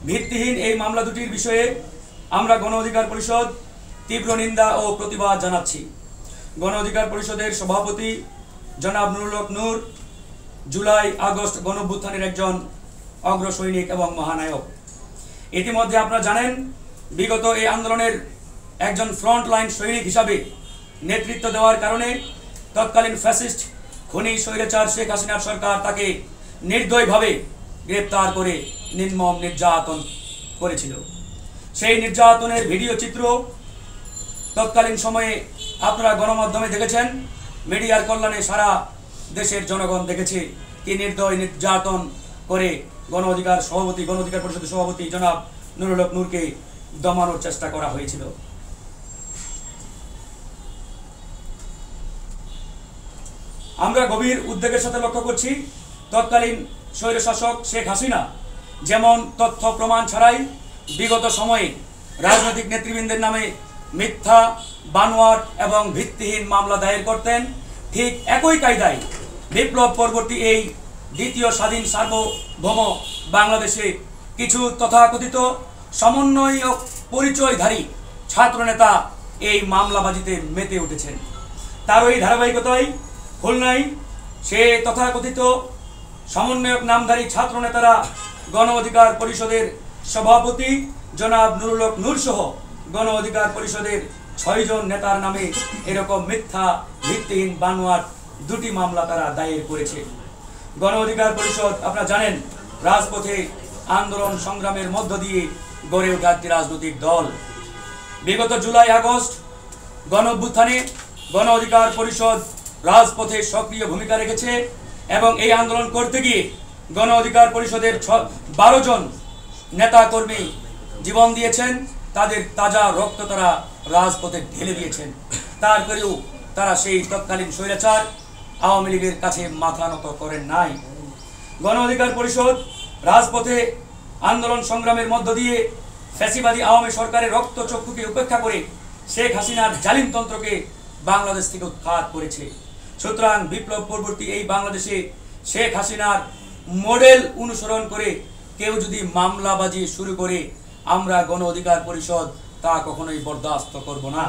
ভিত্তিহীন এই মামলা দুটির বিষয়ে আমরা গণ অধিকার পরিষদ তীব্র নিন্দা ও প্রতিবাদ জানাচ্ছি। গণ অধিকার পরিষদের সভাপতি জনাব নুরুল হক নূর জুলাই আগস্ট গণঅভ্যুত্থানের একজন অগ্রসৈনিক এবং মহানায়ক। ইতিমধ্যে আপনারা জানেন, বিগত এই আন্দোলনের একজন ফ্রন্ট লাইন সৈনিক হিসাবে নেতৃত্ব দেওয়ার কারণে তৎকালীন ফ্যাসিস্ট খুনি স্বৈরাচার শেখ হাসিনার সরকার তাকে নির্দয়ভাবে গ্রেপ্তার করে নির্মম নির্যাতন করেছিল। সেই নির্যাতনের ভিডিও চিত্র তৎকালীন সময়ে আপনারা গণমাধ্যমে দেখেছেন, মিডিয়ার কল্যাণে সারা দেশের জনগণ দেখেছে কি নির্দয় নির্যাতন করে গণ অধিকার পরিষদের সভাপতি জনাব নুরুল হক নূরকে দমানোর চেষ্টা করা হয়েছিল। আমরা গভীর উদ্বেগের সাথে লক্ষ্য করছি, তৎকালীন স্বৈরশাসক শেখ হাসিনা যেমন তথ্য প্রমাণ ছাড়াই বিগত সময়ে রাজনৈতিক নেতৃবৃন্দের নামে মিথ্যা, বানোয়াট এবং ভিত্তিহীন মামলা দায়ের করতেন, ঠিক একই কায়দায় বিপ্লব পরবর্তী এই দ্বিতীয় স্বাধীন সার্বভৌম বাংলাদেশে কিছু তথাকথিত সমন্বয়ক পরিচয়ধারী ছাত্রনেতা এই মামলাবাজিতে মেতে উঠেছেন। তারই ধারাবাহিকতায় খুলনায় সে তথাকথিত সমন্বয়ক নামধারী ছাত্রনেতারা গণ অধিকার পরিষদের সভাপতি জনাব নুরুল হক নূর সহ গণ অধিকার পরিষদের 6 জন নেতার নামে এরকম মিথ্যা, ভিত্তিহীন, বানোয়াট দুটি মামলা তারা দায়ের করেছে। গণ অধিকার পরিষদ আপনারা জানেন, রাজপথে আন্দোলন সংগ্রামের মধ্য দিয়ে গড়ে ওঠা একটি রাজনৈতিক দল। বিগত জুলাই আগস্ট গণঅভ্যুত্থানে গণ অধিকার পরিষদ রাজপথে সক্রিয় ভূমিকা রেখেছে এবং এই আন্দোলন করতে গিয়ে গণ অধিকার পরিষদের 12 জন নেতা কর্মী জীবন দিয়েছেন, তাদের তাজা রক্ত তারা রাজপথে ঢেলে দিয়েছেন। তারপরেও তারা সেই তৎকালীন স্বৈরাচার আওয়ামী লীগের কাছে মাথা নত করেন নাই। গণ অধিকার পরিষদ রাজপথে আন্দোলন সংগ্রামের মধ্য দিয়ে ফ্যাসিবাদী আওয়ামী সরকারের রক্তচক্ষুকে উপেক্ষা করে শেখ হাসিনার জালিমতন্ত্রকে বাংলাদেশ থেকে উৎখাত করেছে। সুতরাং বিপ্লব পরবর্তী এই বাংলাদেশে শেখ হাসিনার মডেল অনুসরণ করে কেউ যদি মামলাবাজি শুরু করে, আমরা গণ অধিকার পরিষদ তা কখনোই বরদাস্ত করব না।